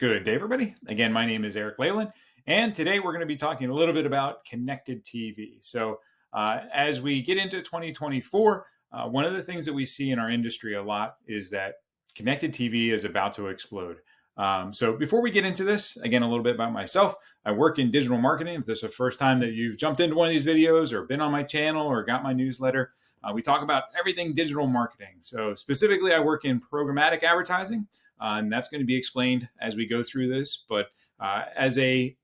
Good day, everybody. Again, my name is Eric Leyland, and today we're going to be talking a little bit about connected TV. As we get into 2024, one of the things that we see in our industry a lot is that connected TV is about to explode. Before we get into this, again, a little bit about myself. I work in digital marketing. If this is the first time that you've jumped into one of these videos or been on my channel or got my newsletter, we talk about everything digital marketing. So specifically, I work in programmatic advertising. And that's going to be explained as we go through this. But as a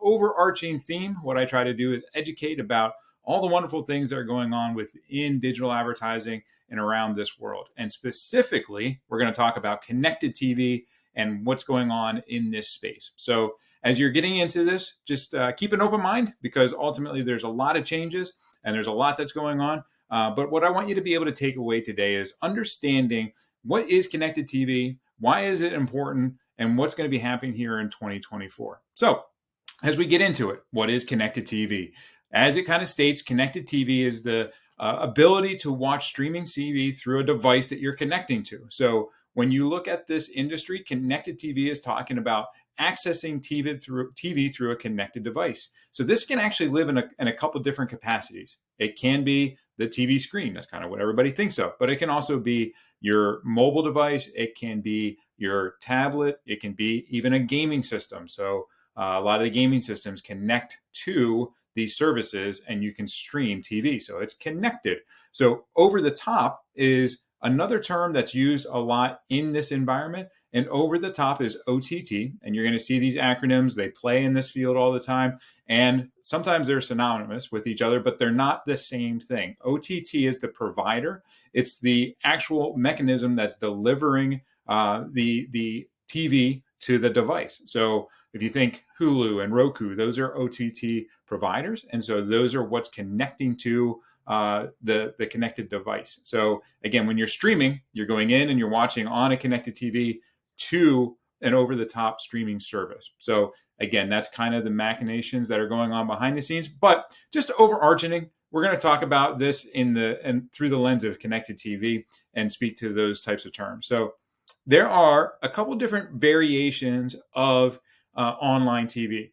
overarching theme, what I try to do is educate about all the wonderful things that are going on within digital advertising and around this world. And specifically, we're going to talk about connected TV and what's going on in this space. So as you're getting into this, just keep an open mind, because ultimately there's a lot of changes and there's a lot that's going on. But what I want you to be able to take away today is understanding what is connected TV, why is it important, and what's going to be happening here in 2024. So as we get into it, what is connected TV? As it kind of states, connected TV is the ability to watch streaming TV through a device that you're connecting to. So when you look at this industry, connected TV is talking about accessing TV through a connected device. So this can actually live in a couple different capacities. It can be the TV screen. That's kind of what everybody thinks of, but it can also be your mobile device. It can be your tablet. It can be even a gaming system. So a lot of the gaming systems connect to these services and you can stream TV. So it's connected. So over the top is another term that's used a lot in this environment. And over the top is OTT. And you're going to see these acronyms. They play in this field all the time. And sometimes they're synonymous with each other, but they're not the same thing. OTT is the provider. It's the actual mechanism that's delivering the TV to the device. So if you think Hulu and Roku, those are OTT providers. And so those are what's connecting to the connected device. So again, when you're streaming, you're going in and you're watching on a connected TV to an over-the-top streaming service. So again, that's kind of the machinations that are going on behind the scenes. But just overarching, we're going to talk about this through the lens of connected TV and speak to those types of terms. So there are a couple different variations of online TV.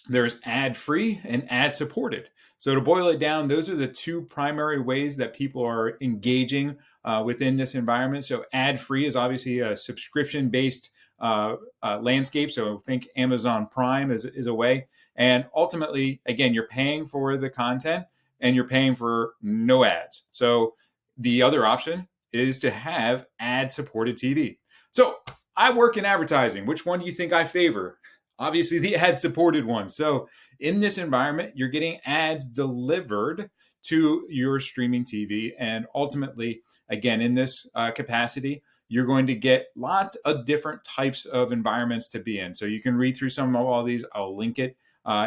There's ad-free and ad-supported. So to boil it down, those are the two primary ways that people are engaging within this environment. So ad-free is obviously a subscription-based landscape. So think Amazon Prime is a way. And ultimately, again, you're paying for the content and you're paying for no ads. So the other option is to have ad-supported TV. So I work in advertising. Which one do you think I favor? Obviously, the ad-supported one. So in this environment, you're getting ads delivered to your streaming TV. And ultimately, again, in this capacity, you're going to get lots of different types of environments to be in. So you can read through some of all these. I'll link it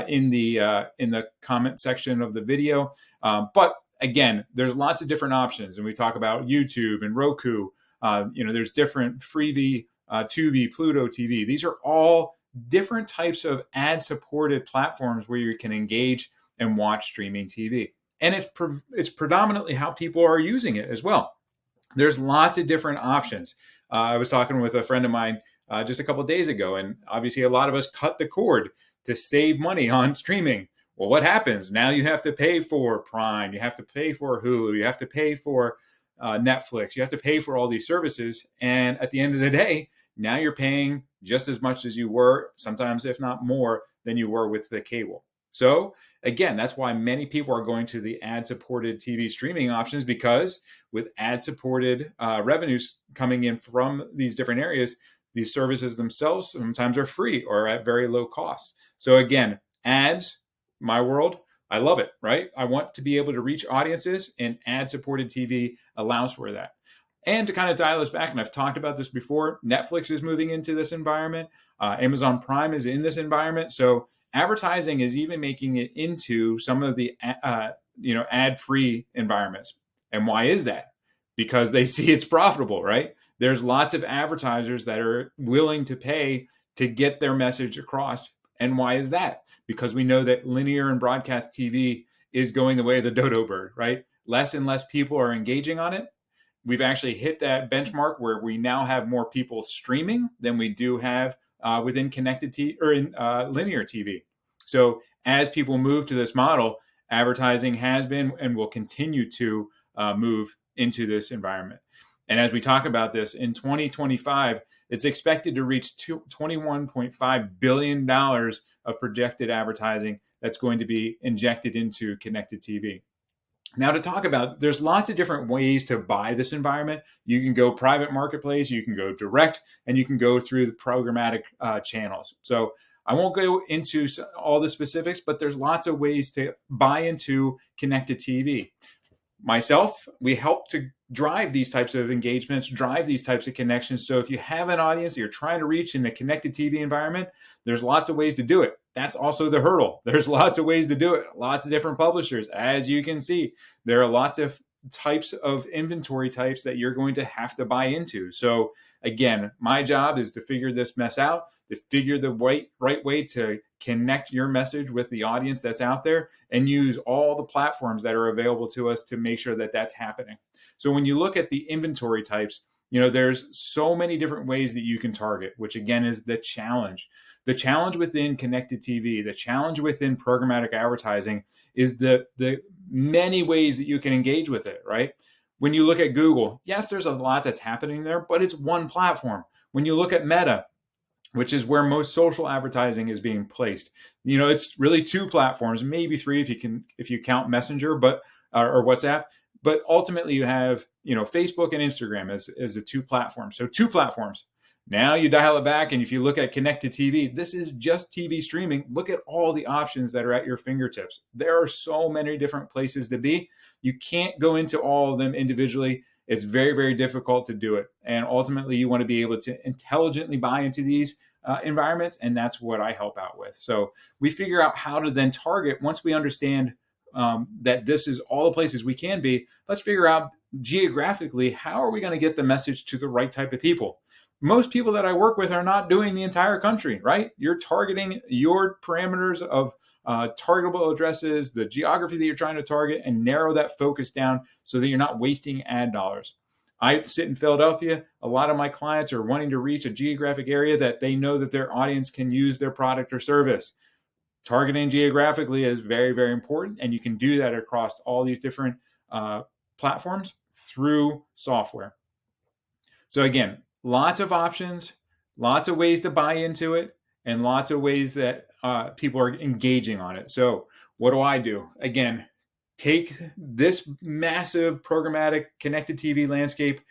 in the comment section of the video. But again, there's lots of different options. And we talk about YouTube and Roku. There's different Freevee, Tubi, Pluto TV. These are all different types of ad-supported platforms where you can engage and watch streaming TV. And it's predominantly how people are using it as well. There's lots of different options. I was talking with a friend of mine just a couple of days ago, and obviously a lot of us cut the cord to save money on streaming. Well, what happens? Now you have to pay for Prime, you have to pay for Hulu, you have to pay for Netflix, you have to pay for all these services. And at the end of the day, now you're paying just as much as you were, sometimes if not more than you were with the cable. So again, that's why many people are going to the ad-supported TV streaming options, because with ad-supported revenues coming in from these different areas, these services themselves sometimes are free or at very low cost. So again, ads, my world, I love it, right? I want to be able to reach audiences, and ad-supported TV allows for that. And to kind of dial us back, and I've talked about this before, Netflix is moving into this environment. Amazon Prime is in this environment. So advertising is even making it into some of the ad-free environments. And why is that? Because they see it's profitable, right? There's lots of advertisers that are willing to pay to get their message across. And why is that? Because we know that linear and broadcast TV is going the way of the dodo bird, right? Less and less people are engaging on it. We've actually hit that benchmark where we now have more people streaming than we do have within connected TV or in linear TV. So as people move to this model, advertising has been and will continue to move into this environment. And as we talk about this in 2025, it's expected to reach $21.5 billion of projected advertising that's going to be injected into connected TV. Now, to talk about, there's lots of different ways to buy this environment. You can go private marketplace, you can go direct, and you can go through the programmatic channels. So I won't go into all the specifics, but there's lots of ways to buy into connected TV. Myself, we help to drive these types of engagements, drive these types of connections. So if you have an audience that you're trying to reach in a connected TV environment, there's lots of ways to do it. That's also the hurdle. There's lots of ways to do it. Lots of different publishers. As you can see, there are lots of types of inventory types that you're going to have to buy into. So again, my job is to figure this mess out, to figure the right way to connect your message with the audience that's out there, and use all the platforms that are available to us to make sure that that's happening. So when you look at the inventory types, there's so many different ways that you can target, which again is the challenge. The challenge within connected TV, the challenge within programmatic advertising is the many ways that you can engage with it, right? When you look at Google, yes, there's a lot that's happening there, but it's one platform. When you look at Meta, which is where most social advertising is being placed, it's really two platforms, maybe three if you count Messenger, but or WhatsApp. But ultimately, you have Facebook and Instagram as the two platforms. So two platforms. Now you dial it back, and if you look at connected TV, this is just TV streaming. Look at all the options that are at your fingertips. There are so many different places to be. You can't go into all of them individually. It's very, very difficult to do it. And ultimately, you want to be able to intelligently buy into these environments, and that's what I help out with. So we figure out how to then target once we understand that this is all the places we can be. Let's figure out geographically, how are we going to get the message to the right type of people? Most people that I work with are not doing the entire country, right? You're targeting your parameters of targetable addresses, the geography that you're trying to target, and narrow that focus down so that you're not wasting ad dollars. I sit in Philadelphia. A lot of my clients are wanting to reach a geographic area that they know that their audience can use their product or service. Targeting geographically is very, very important, and you can do that across all these different platforms through software. So again, lots of options, lots of ways to buy into it, and lots of ways that people are engaging on it. So what do? Again, take this massive programmatic connected TV landscape,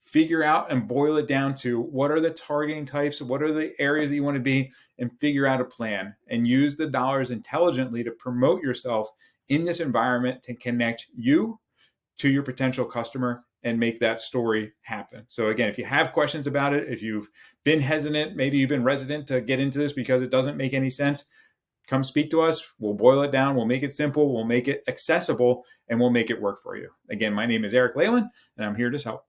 figure out and boil it down to what are the targeting types, what are the areas that you want to be, and figure out a plan and use the dollars intelligently to promote yourself in this environment to connect you to your potential customer and make that story happen. So again, if you have questions about it, if you've been hesitant, maybe you've been reticent to get into this because it doesn't make any sense, come speak to us. We'll boil it down. We'll make it simple. We'll make it accessible, and we'll make it work for you. Again, my name is Eric Leyland, and I'm here to help.